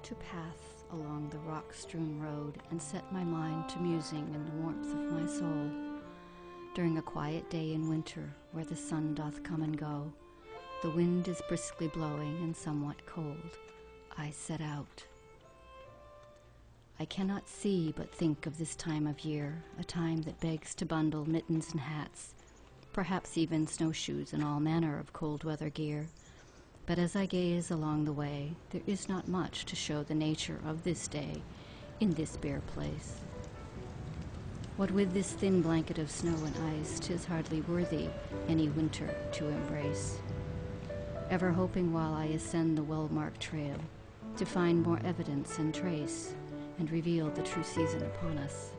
to path along the rock-strewn road and set my mind to musing in the warmth of my soul. During a quiet day in winter, where the sun doth come and go, the wind is briskly blowing and somewhat cold, I set out. I cannot see but think of this time of year, a time that begs to bundle mittens and hats, perhaps even snowshoes and all manner of cold weather gear. But as I gaze along the way, there is not much to show the nature of this day in this bare place. What with this thin blanket of snow and ice, 'tis hardly worthy any winter to embrace. Ever hoping while I ascend the well-marked trail to find more evidence and trace, and reveal the true season upon us.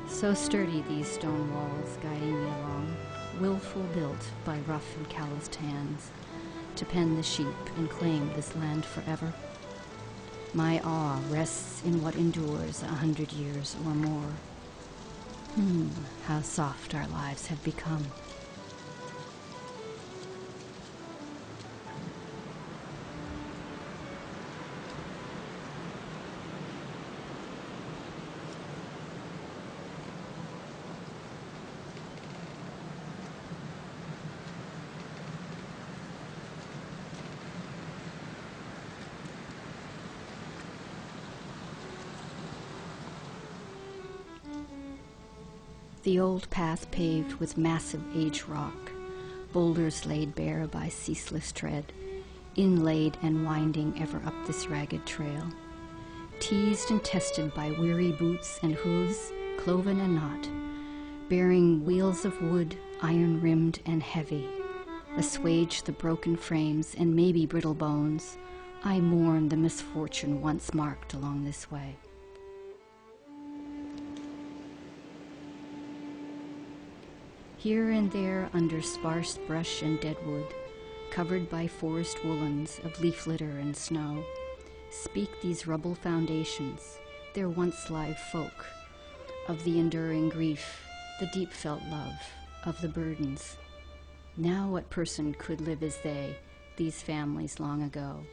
So sturdy these stone walls guiding me along, willful built by rough and calloused hands, to pen the sheep and claim this land forever. My awe rests in what endures 100 years or more. How soft our lives have become. The old path paved with massive age rock, boulders laid bare by ceaseless tread, inlaid and winding ever up this ragged trail, teased and tested by weary boots and hooves, cloven and not, bearing wheels of wood, iron-rimmed and heavy, assuage the broken frames and maybe brittle bones. I mourn the misfortune once marked along this way. Here and there, under sparse brush and deadwood, covered by forest woolens of leaf litter and snow, speak these rubble foundations, their once live folk, of the enduring grief, the deep-felt love, of the burdens. Now what person could live as they, these families long ago,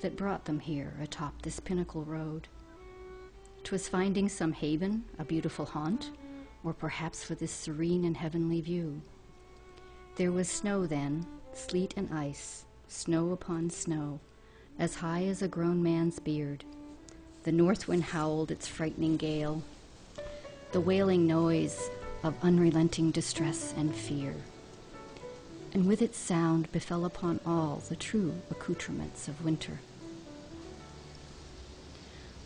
that brought them here atop this pinnacle road? 'Twas finding some haven, a beautiful haunt, or perhaps for this serene and heavenly view. There was snow then, sleet and ice, snow upon snow, as high as a grown man's beard. The north wind howled its frightening gale, the wailing noise of unrelenting distress and fear. And with its sound befell upon all the true accoutrements of winter.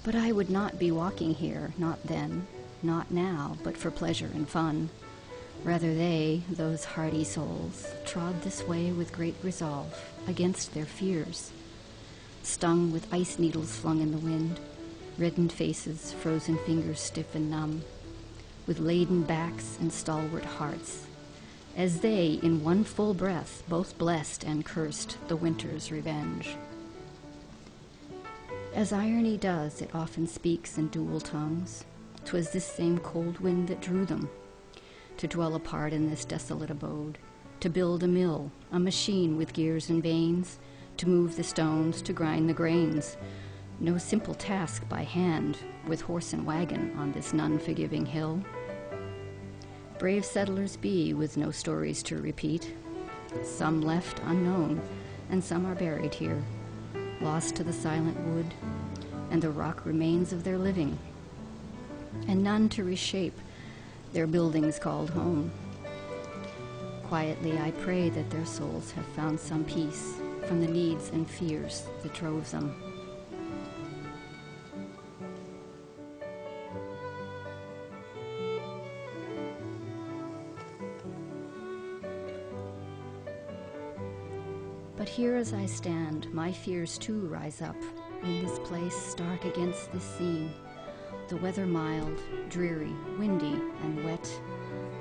But I would not be walking here, not then, not now, but for pleasure and fun. Rather they, those hardy souls, trod this way with great resolve against their fears, stung with ice needles flung in the wind, reddened faces, frozen fingers stiff and numb, with laden backs and stalwart hearts, as they, in one full breath, both blessed and cursed the winter's revenge. As irony does, it often speaks in dual tongues. 'Twas this same cold wind that drew them, to dwell apart in this desolate abode, to build a mill, a machine with gears and vanes, to move the stones, to grind the grains, No simple task by hand, with horse and wagon on this none-forgiving hill. Brave settlers be, with no stories to repeat. Some left unknown, and some are buried here, lost to the silent wood and the rock remains of their living, and none to reshape their buildings called home. Quietly I pray that their souls have found some peace from the needs and fears that drove them. But here as I stand, my fears too rise up in this place stark against this scene. The weather mild, dreary, windy, and wet,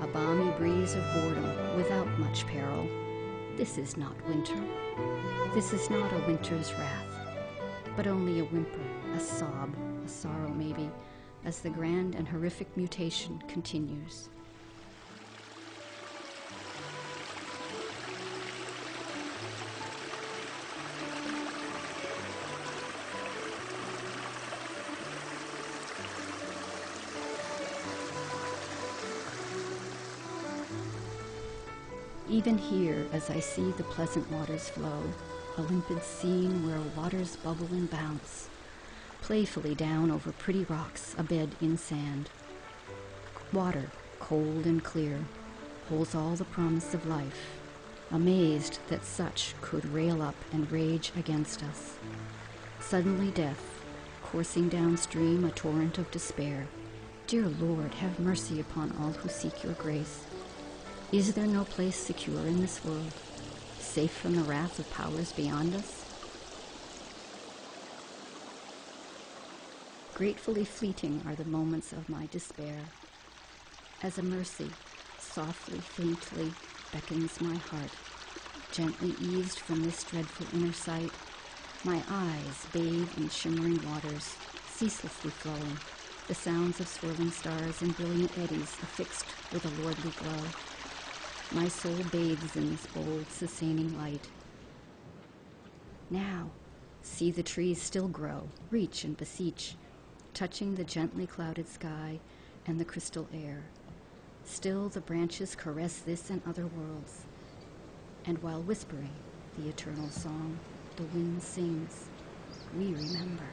a balmy breeze of boredom without much peril. This is not winter. This is not a winter's wrath, but only a whimper, a sob, a sorrow maybe, as the grand and horrific mutation continues. Even here, as I see the pleasant waters flow, a limpid scene where waters bubble and bounce, playfully down over pretty rocks, a bed in sand. Water, cold and clear, holds all the promise of life, amazed that such could rail up and rage against us. Suddenly death, coursing downstream a torrent of despair. Dear Lord, have mercy upon all who seek your grace. Is there no place secure in this world, safe from the wrath of powers beyond us? Gratefully fleeting are the moments of my despair, as a mercy, softly, faintly, beckons my heart, gently eased from this dreadful inner sight. My eyes bathe in shimmering waters, ceaselessly flowing, the sounds of swirling stars in brilliant eddies affixed with a lordly glow. My soul bathes in this bold, sustaining light. Now, see the trees still grow, reach and beseech, touching the gently clouded sky and the crystal air. Still the branches caress this and other worlds, and while whispering the eternal song, the wind sings, we remember.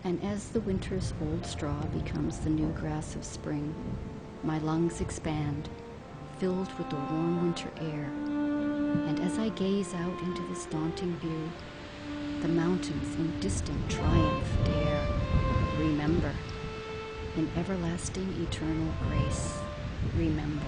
And as the winter's old straw becomes the new grass of spring, my lungs expand, filled with the warm winter air. And as I gaze out into this daunting view, the mountains in distant triumph dare remember, in everlasting eternal grace, remember.